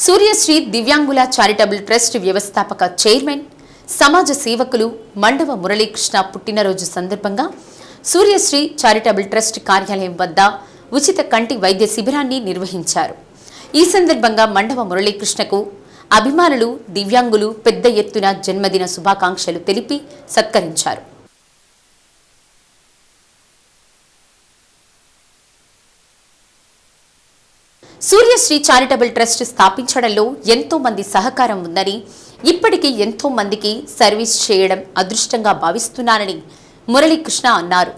సూర్యశ్రీ దివ్యాంగుల charitable trust వ్యవస్థాపక chairman సమాజ సేవకులు మండవ మురళీకృష్ణ పుట్టినరోజు సందర్భంగా సూర్యశ్రీ చారిటబుల్ ట్రస్ట్ కార్యాలయం వద్ద ఉచిత కంటి వైద్య శిబిరాన్ని నిర్వహించారు. ఈ సందర్భంగా మండవ మురళీకృష్ణకు అభిమానులు, దివ్యాంగులు పెద్ద ఎత్తున జన్మదిన శుభాకాంక్షలు తెలిపి సత్కరించారు. సూర్యశ్రీ చారిటబుల్ ట్రస్ట్ స్థాపించడంలో ఎంతో మంది సహకారం ఉందని, ఇప్పటికీ ఎంతో మందికి సర్వీస్ చేయడం అదృష్టంగా భావిస్తున్నానని మురళీకృష్ణ అన్నారు.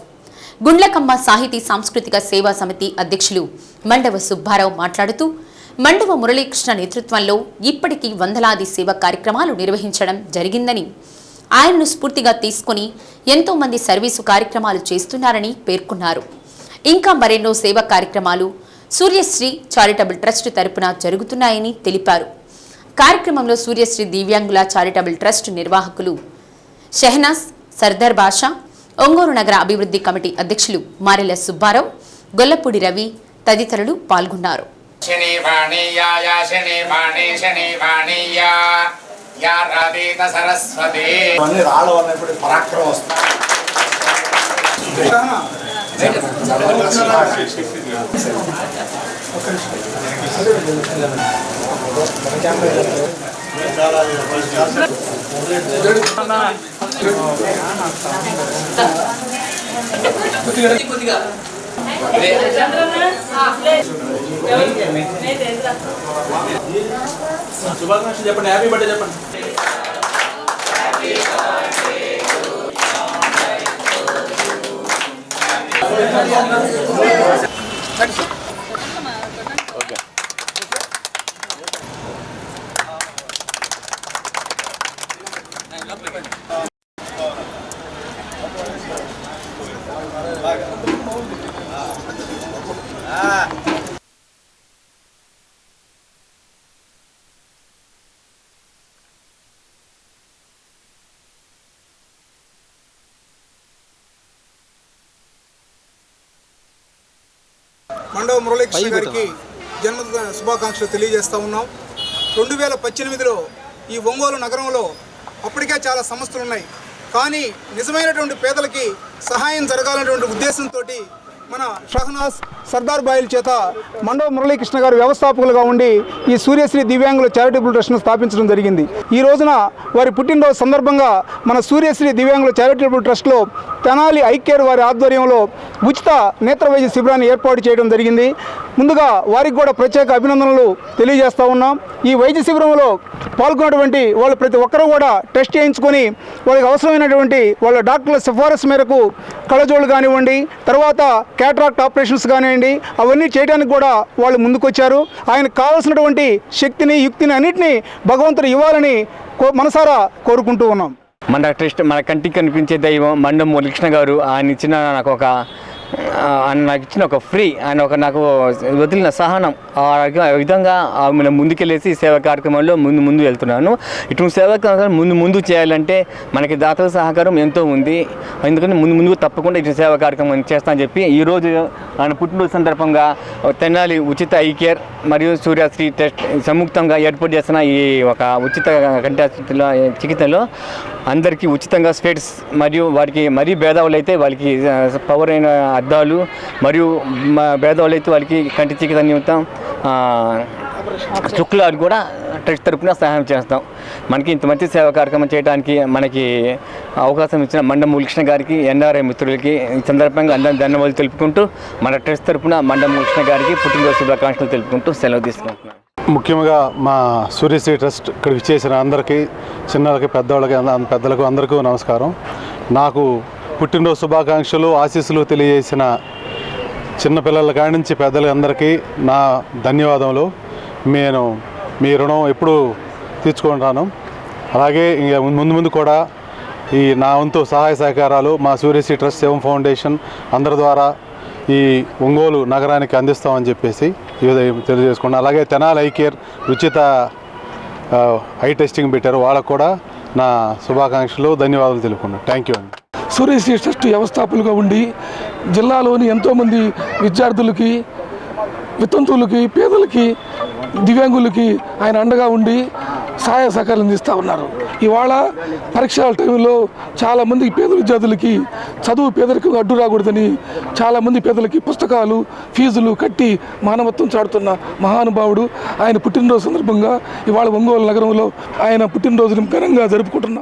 గుండ్లకమ్మ సాహితీ సాంస్కృతిక సేవా సమితి అధ్యక్షులు మండవ సుబ్బారావు మాట్లాడుతూ, మండవ మురళీకృష్ణ నేతృత్వంలో ఇప్పటికీ వందలాది సేవా కార్యక్రమాలు నిర్వహించడం జరిగిందని, ఆయనను స్ఫూర్తిగా తీసుకుని ఎంతో మంది సర్వీసు కార్యక్రమాలు చేస్తున్నారని పేర్కొన్నారు. ఇంకా మరెన్నో సేవా కార్యక్రమాలు సూర్యశ్రీ చారిటబుల్ ట్రస్ట్ తరపున జరుగుతున్నాయని తెలిపారు. కార్యక్రమంలో సూర్యశ్రీ దివ్యాంగుల చారిటబుల్ ట్రస్ట్ నిర్వాహకులు షెహనాజ్, సర్దార్ బాషా, ఒంగోలు నగర అభివృద్ధి కమిటీ అధ్యక్షులు మారెల సుబ్బారావు, గొల్లపూడి రవి తదితరులు పాల్గొన్నారు. శుభాకాంక్షలు చెప్పండి. హ్యాపీ బర్త్డే చెప్పండి. మండవ మురళీకృష్ణ గారికి జన్మదిన శుభాకాంక్షలు తెలియజేస్తూ ఉన్నాం. 2018లో ఈ ఒంగోలు నగరంలో అప్పటికే చాలా సమస్యలు ఉన్నాయి, కానీ నిజమైనటువంటి పేదలకి సహాయం జరగాలనేటువంటి ఉద్దేశంతో మన షహనాజ్, సర్దార్ బాయిల్ చేత మండవ మురళీకృష్ణ గారు వ్యవస్థాపకులుగా ఉండి ఈ సూర్యశ్రీ దివ్యాంగుల చారిటబుల్ ట్రస్ట్ను స్థాపించడం జరిగింది. ఈ రోజున వారి పుట్టినరోజు సందర్భంగా మన సూర్యశ్రీ దివ్యాంగుల చారిటబుల్ ట్రస్ట్లో తెనాలి ఐకేర్ వారి ఆధ్వర్యంలో ఉచిత నేత్ర వైద్య శిబిరాన్ని ఏర్పాటు చేయడం జరిగింది. ముందుగా వారికి కూడా ప్రత్యేక అభినందనలు తెలియజేస్తూ ఉన్నాం. ఈ వైద్య శిబిరంలో పాల్గొన్నటువంటి వాళ్ళు ప్రతి ఒక్కరూ కూడా టెస్ట్ చేయించుకొని వాళ్ళకి అవసరమైనటువంటి వాళ్ళ డాక్టర్ల సిఫారసు మేరకు కళ్ళజోళ్ళు కానివ్వండి, తర్వాత క్యాటరాక్ట్ ఆపరేషన్స్ కానివ్వండి, అవన్నీ చేయడానికి కూడా వాళ్ళు ముందుకొచ్చారు. ఆయనకు కావాల్సినటువంటి శక్తిని, యుక్తిని అన్నింటినీ భగవంతుడు ఇవ్వాలని మనసారా కోరుకుంటూ ఉన్నాం. మన ట్రస్ట్, మన కంటికి కనిపించే దైవం మండవ మురళీకృష్ణ గారు. ఆయన ఇచ్చిన నాకు ఇచ్చిన ఒక ఫ్రీ, ఆయన నాకు వదిలిన సహనం, ఆ విధంగా ముందుకెళ్ళేసి సేవా కార్యక్రమంలో ముందు వెళ్తున్నాను. ఇటువంటి సేవా కార్యక్రమం ముందు చేయాలంటే మనకి దాతల సహకారం ఎంతో ఉంది. ఎందుకంటే ముందు తప్పకుండా ఇటు సేవా కార్యక్రమం చేస్తానని చెప్పి ఈరోజు ఆయన పుట్టినరోజు సందర్భంగా తెనాలి ఉచిత ఐకేర్ మరియు సూర్యశ్రీ ట్రస్ట్ సంయుక్తంగా ఏర్పాటు చేస్తున్న ఈ ఒక ఉచిత కంటి ఆసుపత్రిలో చికిత్సలో అందరికీ ఉచితంగా స్పెట్స్ మరియు వారికి మరీ భేదవాళ్ళు అయితే వాళ్ళకి పవర్ అయిన అద్దాలు, మరియు భేదవాళ్ళు అయితే వాళ్ళకి కంటి చికిత్స నిమిత్తం శుక్లాలు కూడా ట్రస్ట్ తరపున సహాయం చేస్తాం. మనకి ఇంత మంచి సేవా కార్యక్రమం చేయడానికి మనకి అవకాశం ఇచ్చిన మండవ మురళీకృష్ణ గారికి, ఎన్ఆర్ఐ మిత్రులకి ఈ సందర్భంగా అందరినీ ధన్యవాదాలు తెలుపుకుంటూ మన ట్రస్ట్ తరపున మండవ మురళీకృష్ణ గారికి పుట్టినరోజు శుభాకాంక్షలు తెలుపుకుంటూ సెలవు తీసుకుంటున్నాను. ముఖ్యంగా మా సూర్యశ్రీ ట్రస్ట్ ఇక్కడ విచ్చేసిన అందరికీ, చిన్నలకి, పెద్దలకు అందరికీ నమస్కారం. నాకు పుట్టినరోజు శుభాకాంక్షలు, ఆశీస్సులు తెలియజేసిన చిన్నపిల్లల కాడి నుంచి పెద్దలందరికీ నా ధన్యవాదములు. నేను మీ రుణం ఎప్పుడూ తీర్చుకుంటాను. అలాగే ఇంకా ముందు కూడా ఈ నా వంతు సహాయ సహకారాలు మా సూర్యశ్రీ ట్రస్ట్, శివం ఫౌండేషన్ అందరి ద్వారా ఈ ఒంగోలు నగరానికి అందిస్తామని చెప్పేసి తెలియజేసుకున్నాను. అలాగే తెనాలి ఐకేర్ ఉచిత ఐ టెస్టింగ్ పెట్టారు, వాళ్ళకు కూడా నా శుభాకాంక్షలు, ధన్యవాదాలు తెలుపుకున్నాను. థ్యాంక్ యూ అండి. సూర్యశ్రీ ట్రస్ట్ వ్యవస్థాపకులుగా ఉండి జిల్లాలోని ఎంతోమంది విద్యార్థులకి, వితంతువులకి, పేదలకి దివ్యాంగులకి ఆయన అండగా ఉండి సహాయ సహకారాలు అందిస్తూ ఉన్నారు. ఇవాళ పరీక్షల టైంలో చాలామంది పేద విద్యార్థులకి చదువు పేదరికం అడ్డు రాకూడదని చాలామంది పేదలకి పుస్తకాలు ఫీజులు కట్టి మానవత్వం చాటుతున్న మహానుభావుడు. ఆయన పుట్టినరోజు సందర్భంగా ఇవాళ ఒంగోలు నగరంలో ఆయన పుట్టినరోజును ఘనంగా జరుపుకుంటున్నాం.